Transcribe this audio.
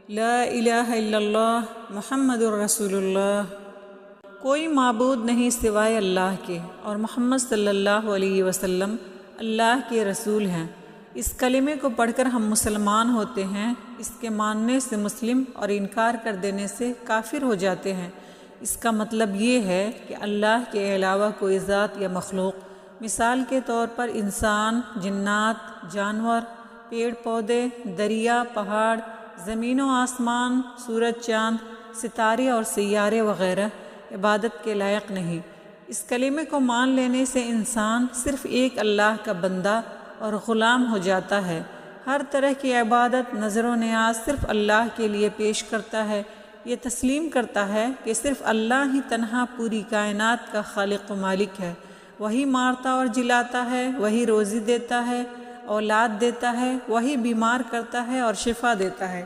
لا الہ الا اللہ محمد الرسول اللہ۔ کوئی معبود نہیں سوائے اللہ کے، اور محمد صلی اللہ علیہ وسلم اللہ کے رسول ہیں۔ اس کلمے کو پڑھ کر ہم مسلمان ہوتے ہیں۔ اس کے ماننے سے مسلم اور انکار کر دینے سے کافر ہو جاتے ہیں۔ اس کا مطلب یہ ہے کہ اللہ کے علاوہ کوئی ذات یا مخلوق، مثال کے طور پر انسان، جنات، جانور، پیڑ پودے، دریا، پہاڑ، زمین و آسمان، سورج، چاند، ستارے اور سیارے وغیرہ عبادت کے لائق نہیں۔ اس کلمے کو مان لینے سے انسان صرف ایک اللہ کا بندہ اور غلام ہو جاتا ہے۔ ہر طرح کی عبادت، نظر و نیاز صرف اللہ کے لیے پیش کرتا ہے۔ یہ تسلیم کرتا ہے کہ صرف اللہ ہی تنہا پوری کائنات کا خالق و مالک ہے۔ وہی مارتا اور جلاتا ہے، وہی روزی دیتا ہے، اولاد دیتا ہے، وہی بیمار کرتا ہے اور شفا دیتا ہے۔